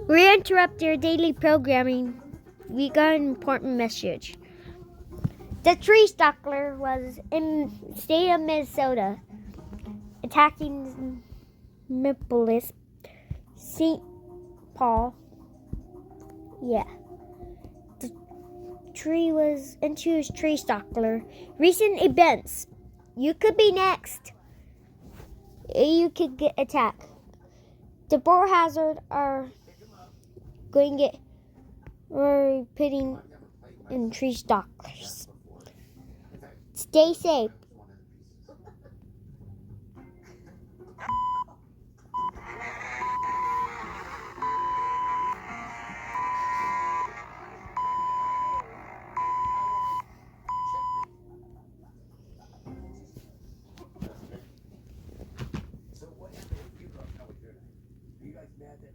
We interrupt your daily programming. We got an important message. The tree stalker was in the state of Minnesota, attacking Minneapolis, St. Paul. Yeah. The tree was into his tree stalker. Recent events. You could be next. You could get attacked. The boar hazard are going to get or putting in tree stalkers. Stay safe. So what happened with you? How we doing? Are you guys mad that